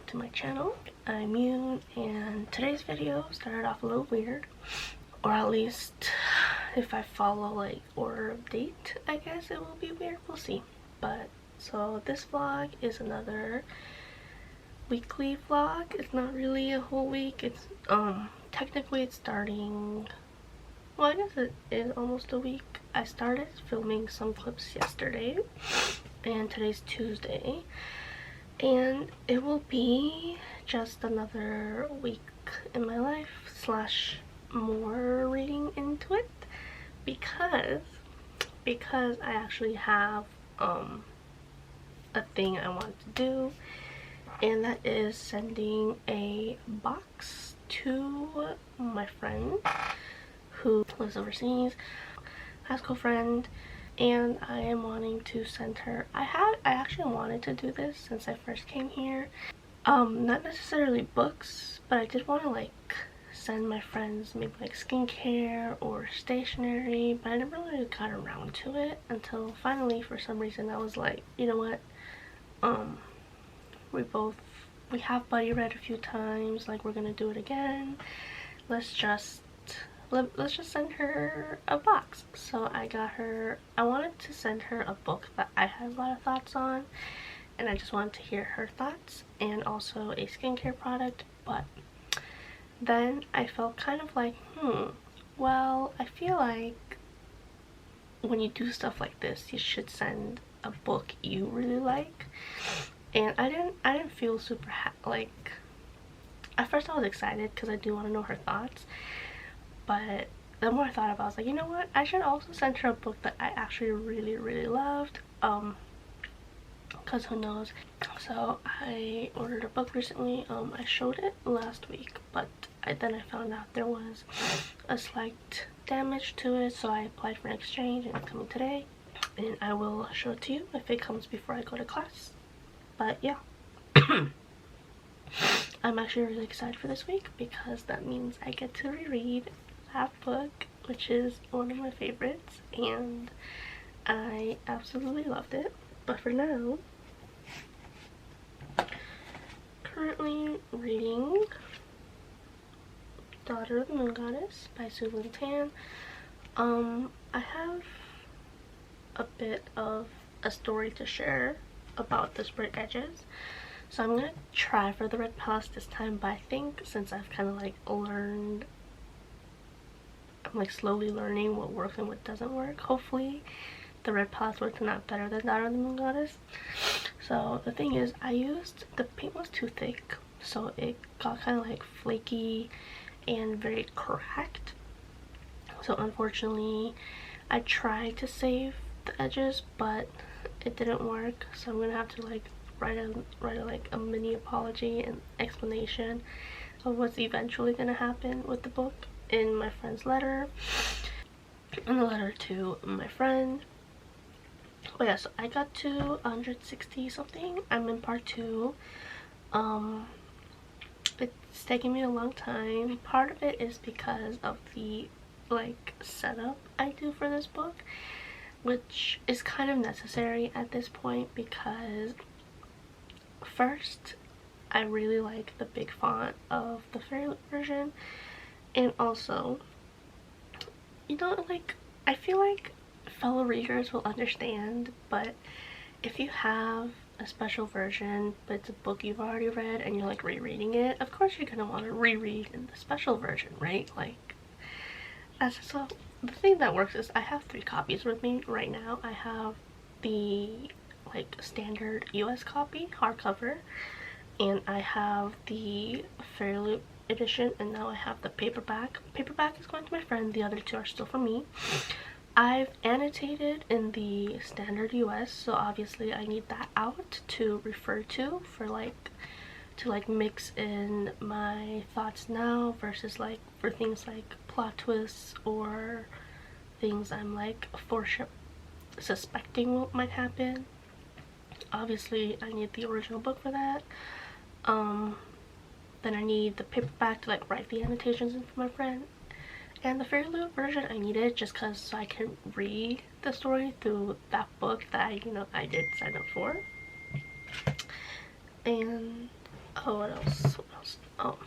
to my channel. I'm Yoon, and today's video started off a little weird, or at least if I follow like order of date, I guess it will be weird. We'll see. But so this vlog is another weekly vlog. It's not really a whole week. It's technically it's starting, well, I guess it is almost a week. I started filming some clips yesterday and today's Tuesday, and it will be just another week in my life slash more reading into it because I actually have a thing I want to do, and that is sending a box to my friend who lives overseas, high school friend, and I am wanting to send her. I actually wanted to do this since I first came here. Not necessarily books, but I did want to like send my friends maybe like skincare or stationery, but I never really got around to it until finally, for some reason, I was like, you know what, we have buddy read a few times, like we're gonna do it again. Let's just send her a box. So I wanted to send her a book that I had a lot of thoughts on, and I just wanted to hear her thoughts, and also a skincare product. But then I felt kind of like, well, I feel like when you do stuff like this, you should send a book you really like. And I didn't feel super like, at first I was excited because I do want to know her thoughts, but the more I thought about it, I was like, you know what, I should also send her a book that I actually really loved, because who knows. So I ordered a book recently. I showed it last week, but then I found out there was a slight damage to it, so I applied for an exchange, and it's coming today, and I will show it to you if it comes before I go to class. But yeah, I'm actually really excited for this week because that means I get to reread that book, which is one of my favorites, and I absolutely loved it. But for now, currently reading Daughter of the Moon Goddess by Soo Tan. I have a bit of a story to share about the sprayed edges, so I'm gonna try for the red palette this time, but I think since I've kind of like learned, I'm like slowly learning what works and what doesn't work, hopefully the red palette will turn out better than Daughter of the Moon Goddess. So the thing is, the paint was too thick, so it got kind of like flaky and very cracked. So unfortunately I tried to save the edges, but it didn't work, so I'm gonna have to like write a mini apology and explanation of what's eventually gonna happen with the book in my friend's letter, in the letter to my friend. But yeah, so I got to 160 something. I'm in part 2. It's taking me a long time. Part of it is because of the like setup I do for this book, which is kind of necessary at this point because first, I really like the big font of the fairy version, and also, you know, like, I feel like fellow readers will understand, but if you have a special version but it's a book you've already read and you're like rereading it, of course you're gonna want to reread in the special version, right? Like, so the thing that works is I have 3 copies with me right now. I have the like standard US copy, hardcover, and I have the Fairly edition, and now I have the paperback. Paperback is going to my friend, the other 2 are still for me. I've annotated in the standard US, so obviously I need that out to refer to for like to like mix in my thoughts now versus like for things like plot twists or things I'm like suspecting what might happen. Obviously I need the original book for that. Then I need the paperback to like write the annotations in for my friend, and the Fairy Loot version I needed just because so I can read the story through that book that I did sign up for. And Oh, what else? What else? Oh,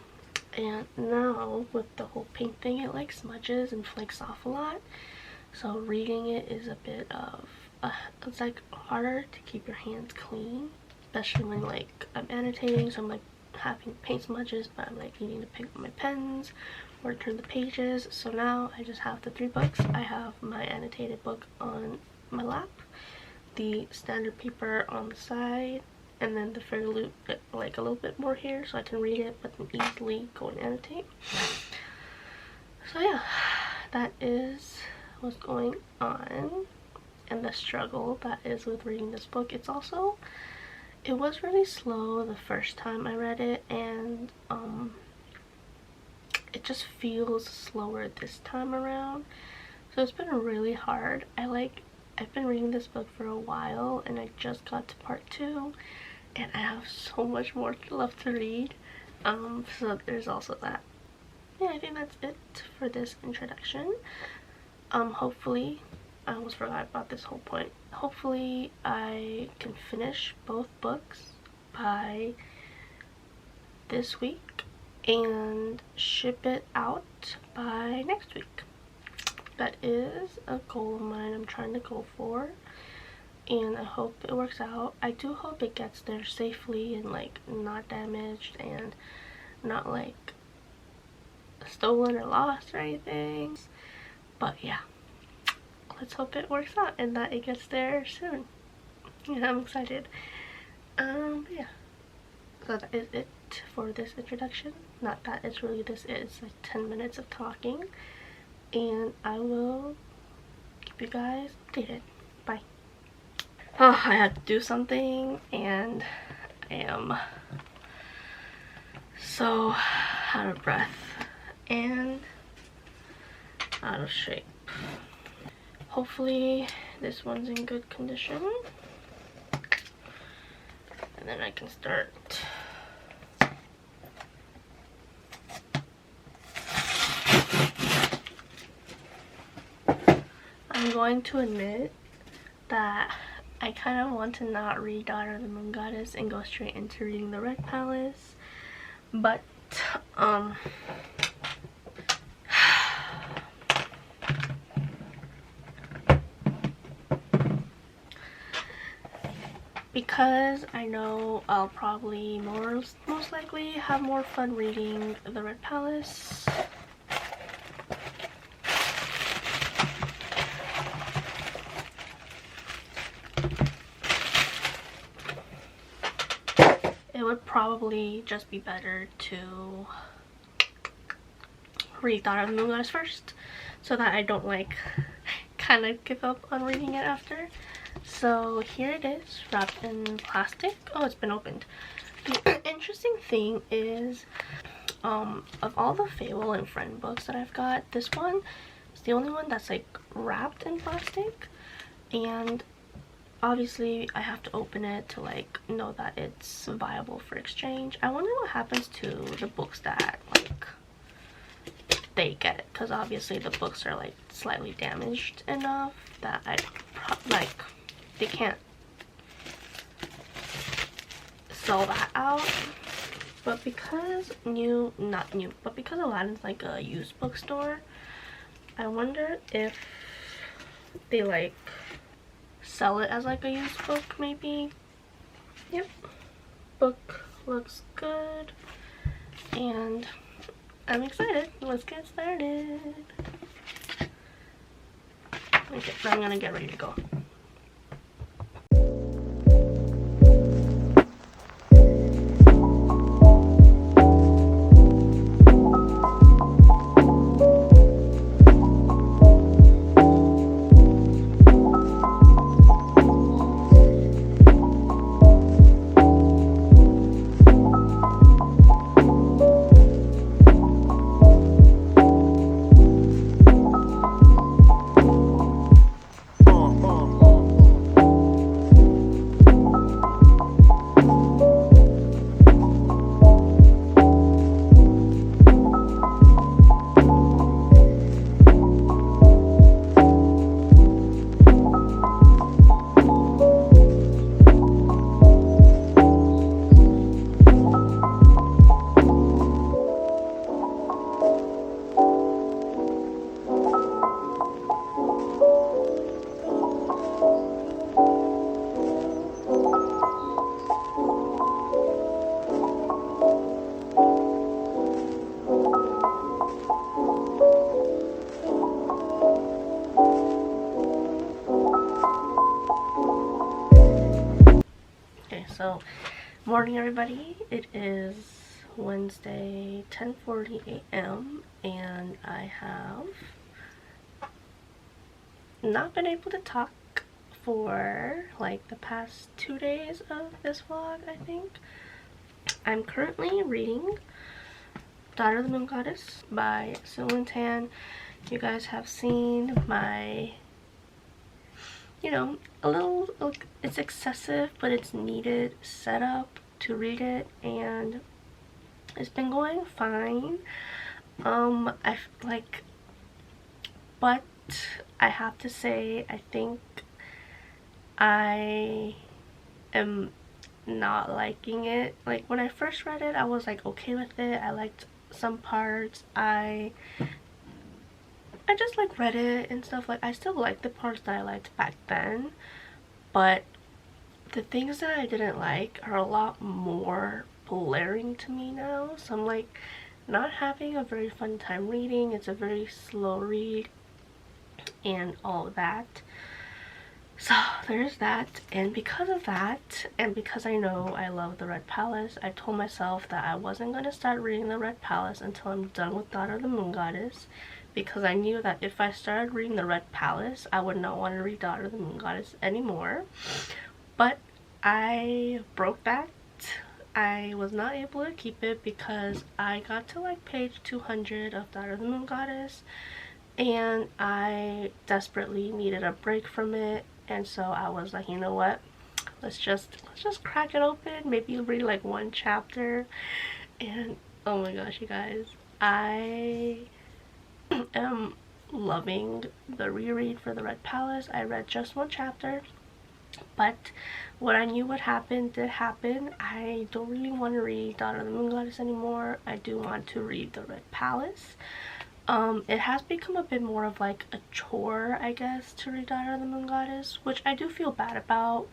and now with the whole paint thing, it like smudges and flakes off a lot. So reading it is a bit of it's like harder to keep your hands clean, especially when like I'm annotating. So I'm like having paint smudges, but I'm like needing to pick up my pens or turn the pages. So now I just have the 3 books. I have my annotated book on my lap, the standard paper on the side, and then the fairy loot like a little bit more here so I can read it but then easily go and annotate. So yeah, that is what's going on and the struggle that is with reading this book. It was really slow the first time I read it, and it just feels slower this time around. So it's been really hard. I've been reading this book for a while and I just got to part 2 and I have so much more left to read. So there's also that. Yeah, I think that's it for this introduction. Hopefully, I almost forgot about this whole point. Hopefully I can finish both books by this week and ship it out by next week. That is a goal of mine I'm trying to go for, and I hope it works out. I do hope it gets there safely and like not damaged and not like stolen or lost or anything. But yeah, let's hope it works out and that it gets there soon. Yeah, I'm excited. Yeah, so that is it for this introduction. Not that it's really this is like 10 minutes of talking, and I will keep you guys updated. Bye. Oh, I had to do something and I am so out of breath and out of shape. Hopefully this one's in good condition and then I can start. I'm going to admit that I kind of want to not read Daughter of the Moon Goddess and go straight into reading the Red Palace, but because I know I'll probably most likely have more fun reading the Red Palace. It would probably just be better to read Daughter of the Moon Goddess first so that I don't like kind of give up on reading it after. So here it is, wrapped in plastic. Oh, it's been opened. The interesting thing is, of all the Fable and Friend books that I've got, this one is the only one that's like wrapped in plastic, and obviously I have to open it to like know that it's viable for exchange. I wonder what happens to the books that like they get it, because obviously the books are like slightly damaged enough that they can't sell that out. But because because Aladdin's like a used bookstore, I wonder if they like sell it as like a used book maybe. Yep, book looks good and I'm excited. Let's get started. Okay, I'm gonna get ready to go. So, morning everybody. It is Wednesday, 10:40 a.m. and I have not been able to talk for like the past 2 days of this vlog, I think. I'm currently reading Daughter of the Moon Goddess by Yoon. You guys have seen my, a little, it's excessive but it's needed setup to read it, and it's been going fine. But I have to say, I think I am not liking it. Like, when I first read it, I was like okay with it. I liked some parts. I just like read it and stuff. Like, I still like the parts that I liked back then, but the things that I didn't like are a lot more blaring to me now. So I'm like not having a very fun time reading. It's a very slow read and all of that. So there's that, and because of that, and because I know I love the Red Palace, I told myself that I wasn't going to start reading the Red Palace until I'm done with Daughter of the Moon Goddess, because I knew that if I started reading the Red Palace, I would not want to read Daughter of the Moon Goddess anymore. But I broke that. I was not able to keep it because I got to like page 200 of Daughter of the Moon Goddess, and I desperately needed a break from it. And so I was like, you know what, let's just crack it open, maybe read like one chapter. And oh my gosh, you guys, I am loving the reread for the Red Palace. I read just one chapter, but what I knew would happen did happen. I don't really want to read Daughter of the Moon Goddess anymore. I do want to read the Red Palace. It has become a bit more of like a chore, I guess, to read Daughter of the Moon Goddess, which I do feel bad about,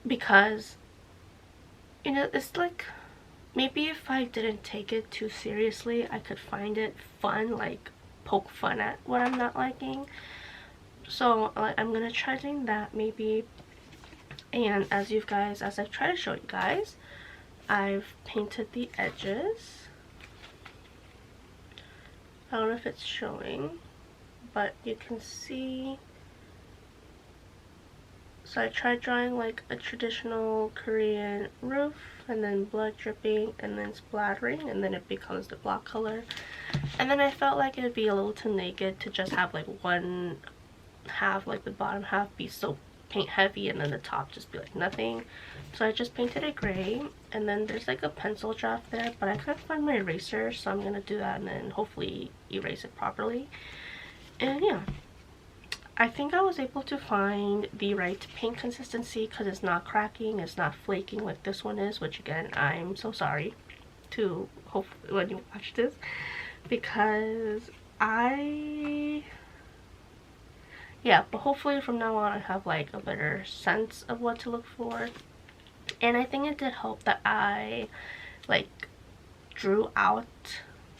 because, it's like, maybe if I didn't take it too seriously, I could find it fun, like poke fun at what I'm not liking. So I'm gonna try doing that maybe. And as I've tried to show you guys, I've painted the edges. I don't know if it's showing, but you can see. So I tried drawing like a traditional Korean roof, and then blood dripping, and then splattering, and then it becomes the block color. And then I felt like it would be a little too naked to just have like one half, like the bottom half, be so paint heavy, and then the top just be like nothing. So I just painted it gray, and then there's like a pencil draft there, but I couldn't find my eraser, so I'm gonna do that and then hopefully erase it properly. And yeah, I think I was able to find the right paint consistency, because it's not cracking, it's not flaking like this one is, which again, I'm so sorry to hope when you watch this, because but hopefully from now on I have like a better sense of what to look for. And I think it did help that I like drew out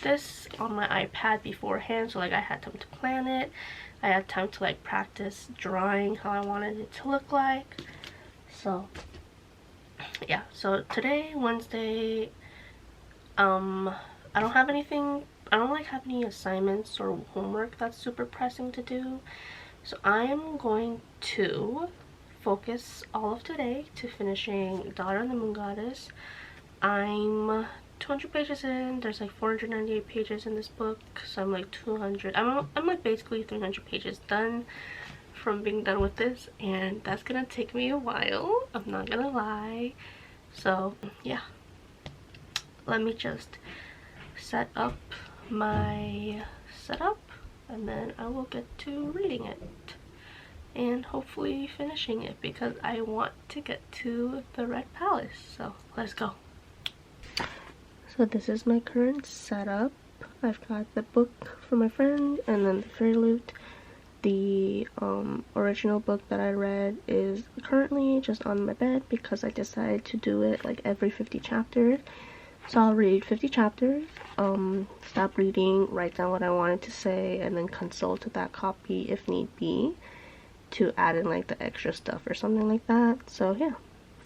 this on my iPad beforehand, so like I had time to plan it. I had time to like practice drawing how I wanted it to look like. So yeah, so today, Wednesday, I don't have anything, I don't like have any assignments or homework that's super pressing to do. So I'm going to focus all of today to finishing Daughter of the Moon Goddess. I'm 200 pages in. There's like 498 pages in this book, so I'm like 200. I'm like basically 300 pages done from being done with this, and that's gonna take me a while, I'm not gonna lie. So yeah, let me just set up my setup, and then I will get to reading it and hopefully finishing it, because I want to get to the Red Palace. So let's go. So this is my current setup. I've got the book from my friend, and then the Fairy Loot. The original book that I read is currently just on my bed because I decided to do it like every 50 chapters. So I'll read 50 chapters, stop reading, write down what I wanted to say, and then consult that copy if need be to add in like the extra stuff or something like that. So yeah,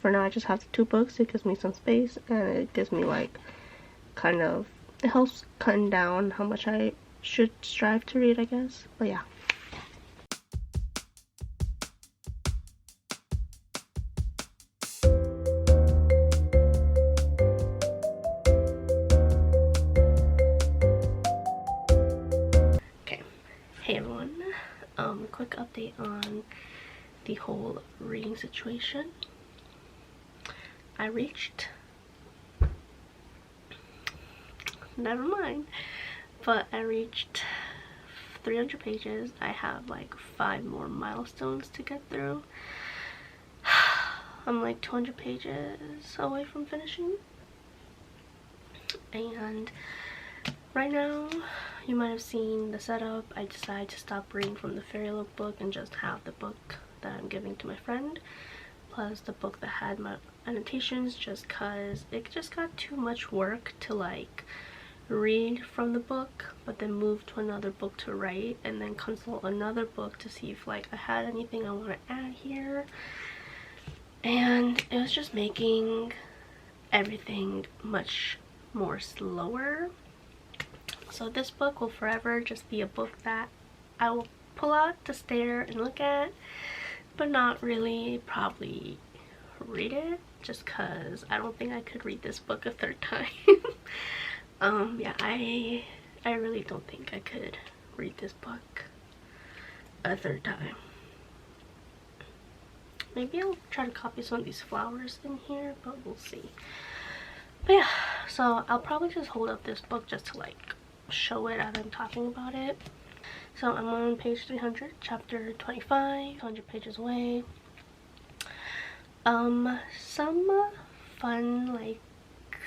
for now I just have the 2 books. It gives me some space, and it gives me like kind of, it helps cutting down how much I should strive to read, I guess. But yeah. Okay, hey everyone. Quick update on the whole reading situation. I reached, never mind, but I reached 300 pages. I have like 5 more milestones to get through. I'm like 200 pages away from finishing, and right now, you might have seen the setup. I decided to stop reading from the Fairy Look book and just have the book that I'm giving to my friend, plus the book that had my annotations, just cause it just got too much work to like read from the book but then move to another book to write and then consult another book to see if like I had anything I want to add here, and it was just making everything much more slower. So this book will forever just be a book that I will pull out to stare and look at, but not really probably read it, just because I don't think I could read this book a 3rd time. Yeah, I really don't think I could read this book a 3rd time. Maybe I'll try to copy some of these flowers in here, but we'll see. But yeah, so I'll probably just hold up this book just to like show it as I'm talking about it. So I'm on page 300, chapter 25, 100 pages away. Some fun, like,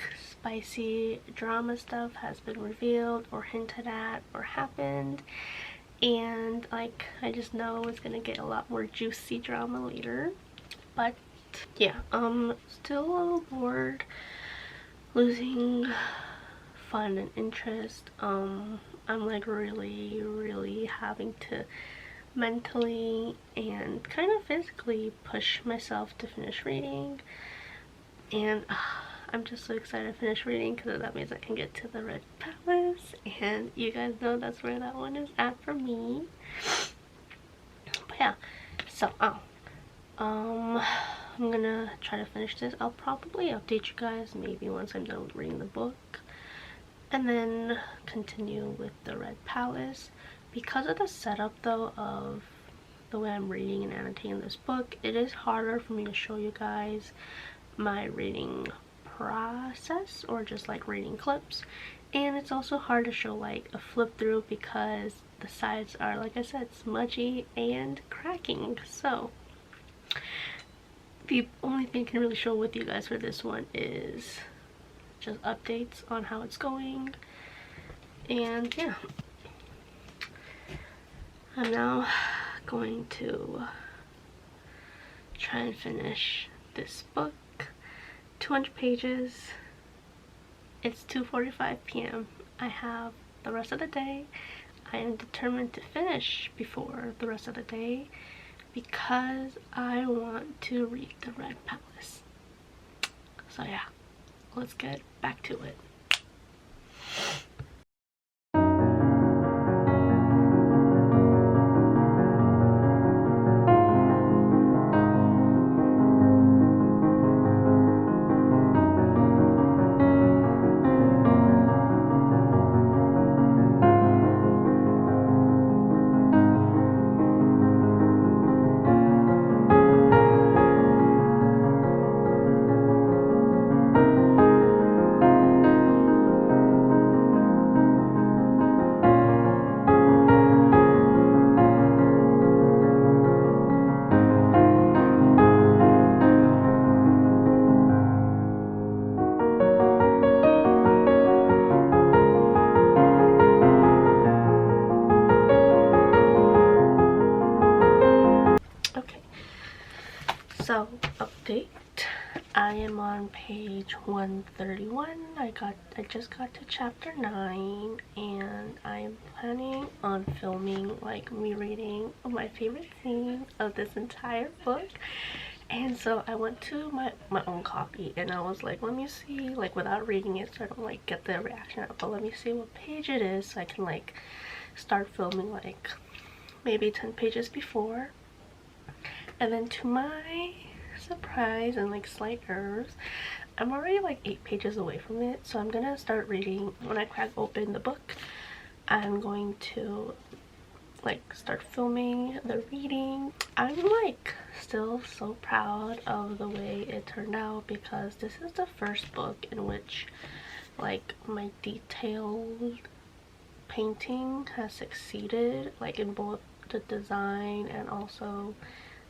spicy drama stuff has been revealed or hinted at or happened, and like I just know it's gonna get a lot more juicy drama later. But yeah, still a little bored, losing fun and interest. I'm like really having to mentally and kind of physically push myself to finish reading, and I'm just so excited to finish reading because that means I can get to the Red Palace, and you guys know that's where that one is at for me. But yeah, so I'm gonna try to finish this. I'll probably update you guys maybe once I'm done with reading the book, and then continue with the Red Palace. Because of the setup though of the way I'm reading and annotating this book, it is harder for me to show you guys my reading process or just like reading clips, and it's also hard to show like a flip through because the sides are, like I said, smudgy and cracking. So the only thing I can really show with you guys for this one is just updates on how it's going. And yeah, I'm now going to try and finish this book. 200 pages. It's 2:45 p.m. I have the rest of the day. I am determined to finish before the rest of the day because I want to read the Red Palace. So yeah, let's get back to it. So, update. I am on page 131. I just got to chapter 9, and I am planning on filming like me reading my favorite scene of this entire book, And so I went to my own copy and I was like, let me see, like without reading it so I don't like get the reaction out, but let me see what page it is so I can like start filming like maybe 10 pages before. And then to my surprise and like slight nerves, I'm already like 8 pages away from it, so I'm gonna start reading. When I crack open the book, I'm going to like start filming the reading. I'm like still so proud of the way it turned out because this is the first book in which like my detailed painting has succeeded, like in both the design and also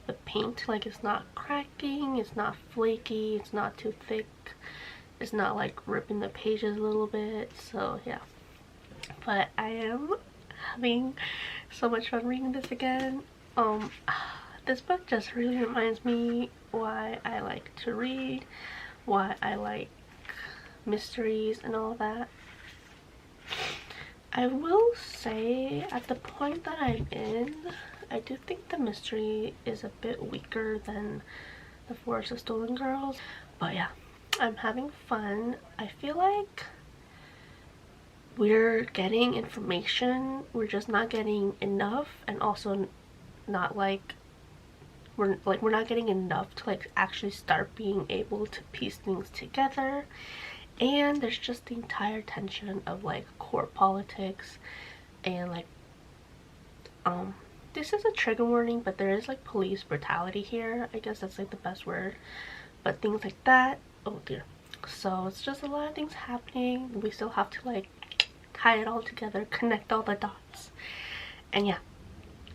the paint. Like it's not cracking, it's not flaky, it's not too thick, it's not like ripping the pages a little bit. So yeah, but I am having so much fun reading this again. This book just really reminds me why I like to read, why I like mysteries and all that. I will say at the point that I'm in, I do think the mystery is a bit weaker than The Forest of Stolen Girls, but yeah, I'm having fun. I feel like we're getting information, we're just not getting enough, and also not like we're not getting enough to like actually start being able to piece things together. And there's just the entire tension of like court politics and like this is a trigger warning, but there is like police brutality here, I guess that's like the best word, but things like that, oh dear. So it's just a lot of things happening. We still have to like tie it all together, connect all the dots, and yeah,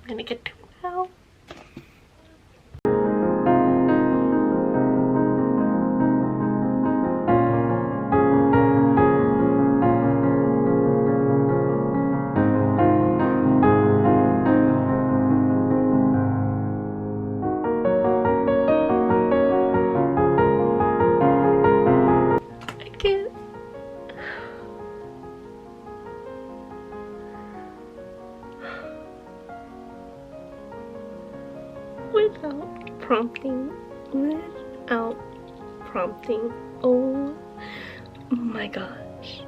I'm gonna get to it now. Without prompting, without prompting, oh my gosh.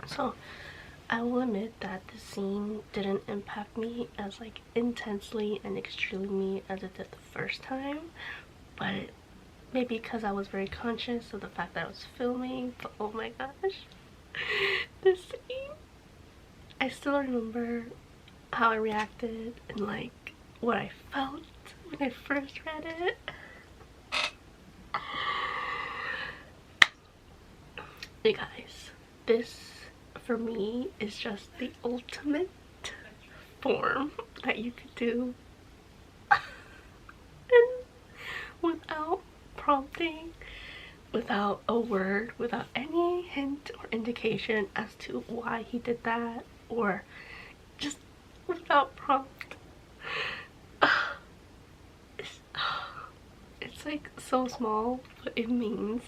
So I will admit that the scene didn't impact me as like intensely and extremely as it did the first time, but maybe because I was very conscious of the fact that I was filming. But oh my gosh, this scene, I still remember how I reacted and like what I felt when I first read it. You guys, this for me is just the ultimate form that you could do and without prompting, without a word, without any hint or indication as to why he did that, or just without prompt. It's like so small, but it means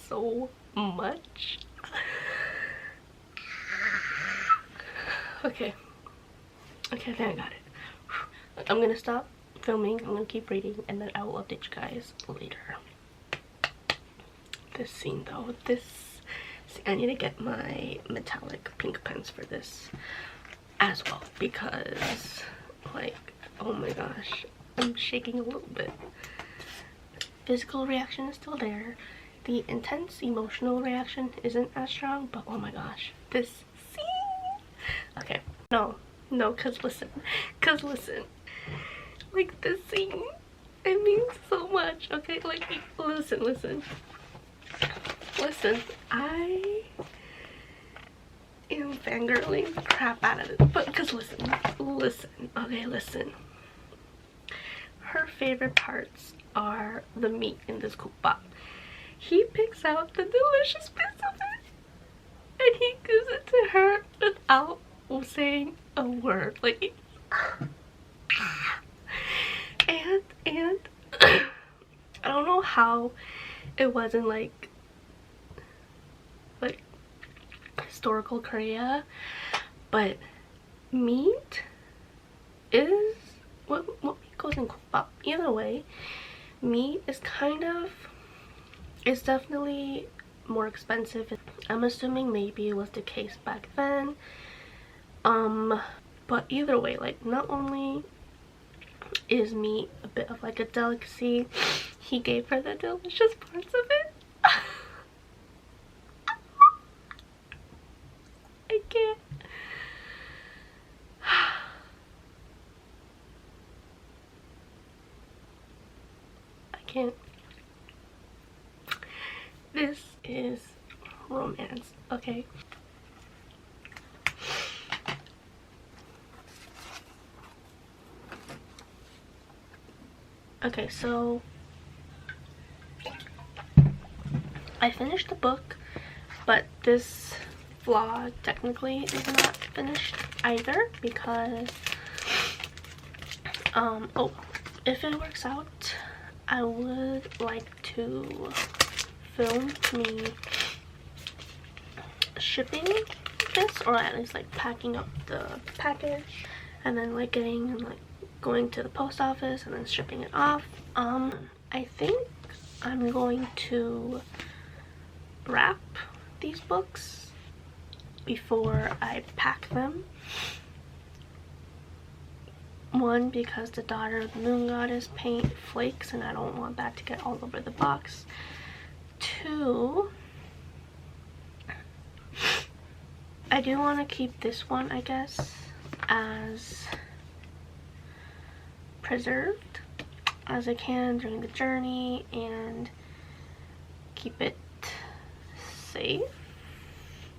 so much. Okay, I think I got it. I'm gonna stop filming, I'm gonna keep reading, and then I will update you guys later. This scene though, I need to get my metallic pink pens for this as well, because like, oh my gosh, I'm shaking a little bit. Physical reaction is still there. The intense emotional reaction isn't as strong, but oh my gosh, this scene. Okay, no, cause listen, like this scene, it means so much. Okay, like listen, I am fangirling the crap out of it, but because listen, okay, listen. Her favorite parts are the meat in this cookbop. He picks out the delicious bits of it and he gives it to her without saying a word. Like, and I don't know how it wasn't like historical Korea, but meat is what was in Kookbap. Either way, meat is it's definitely more expensive. I'm assuming maybe it was the case back then. But either way, like, not only is meat a bit of like a delicacy, he gave her the delicious parts of it. I can't. I can't. This is romance, okay? Okay, so I finished the book, but this vlog technically is not finished either because oh, if it works out, I would like to film me shipping this, or at least like packing up the package and then like getting and like going to the post office and then shipping it off. I think I'm going to wrap these books before I pack them. One, because the Daughter of the Moon Goddess paint flakes and I don't want that to get all over the box. Two, I do want to keep this one, I guess, as preserved as I can during the journey and keep it safe.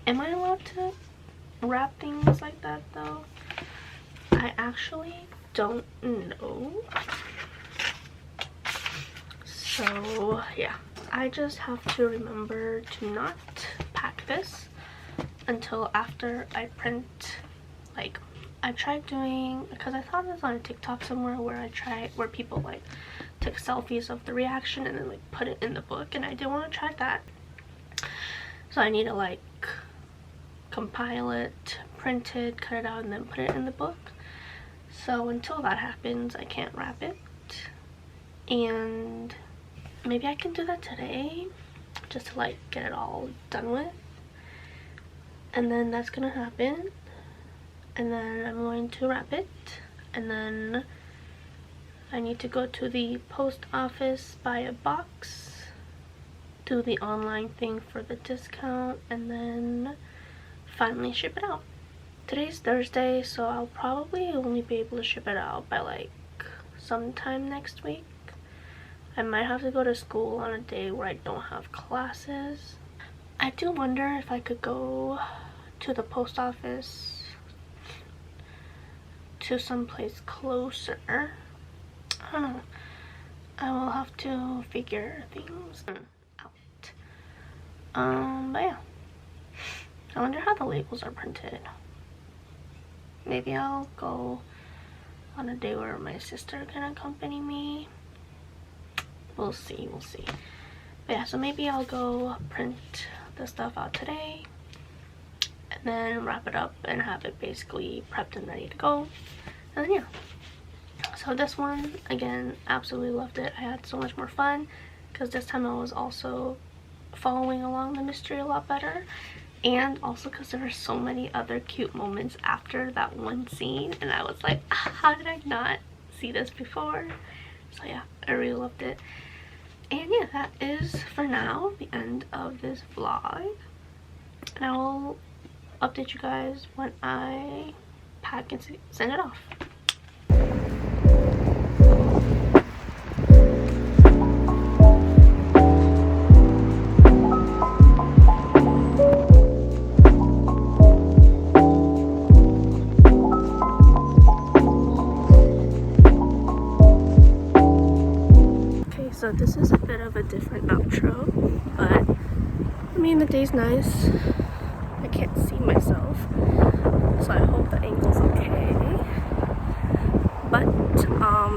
Am I allowed to wrap things like that though? I actually don't know. So yeah, I just have to remember to not pack this until after I print. Like, I tried doing, because I saw this on a TikTok somewhere where people like took selfies of the reaction and then like put it in the book, and I did want to try that. So I need to like compile it, print it, cut it out, and then put it in the book. So until that happens, I can't wrap it. And maybe I can do that today just to like get it all done with. And then that's gonna happen. And then I'm going to wrap it. And then I need to go to the post office, buy a box, do the online thing for the discount, and then finally ship it out. Today's Thursday, so I'll probably only be able to ship it out by like sometime next week. I might have to go to school on a day where I don't have classes. I do wonder if I could go to the post office to someplace closer. I don't know. I will have to figure things out. But yeah. I wonder how the labels are printed. Maybe I'll go on a day where my sister can accompany me. We'll see, we'll see. But yeah, so maybe I'll go print the stuff out today and then wrap it up and have it basically prepped and ready to go. And then yeah. So this one, again, absolutely loved it. I had so much more fun because this time I was also following along the mystery a lot better. And also because there were so many other cute moments after that one scene, and I was like, how did I not see this before? So yeah, I really loved it. And yeah, that is for now the end of this vlog, and I will update you guys when I pack and send it off. So this is a bit of a different outro, but I mean the day's nice. I can't see myself, so I hope the angle's okay. But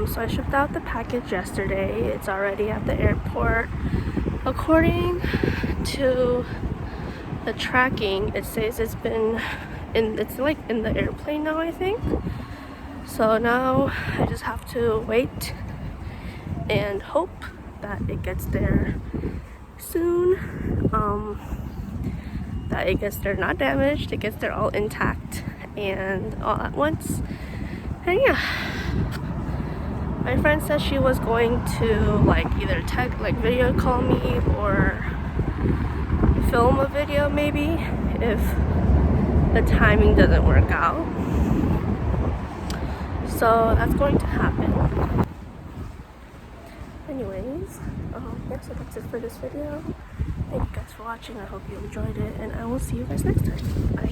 so I shipped out the package yesterday. It's already at the airport. According to the tracking, it says it's like in the airplane now, I think. So now I just have to wait and hope that it gets there soon. That it gets there not damaged, it gets there all intact and all at once. And yeah, my friend said she was going to like either video call me or film a video maybe if the timing doesn't work out. So that's going to happen. Anyways, yeah, so that's it for this video. Thank you guys for watching. I hope you enjoyed it, and I will see you guys next time. Bye.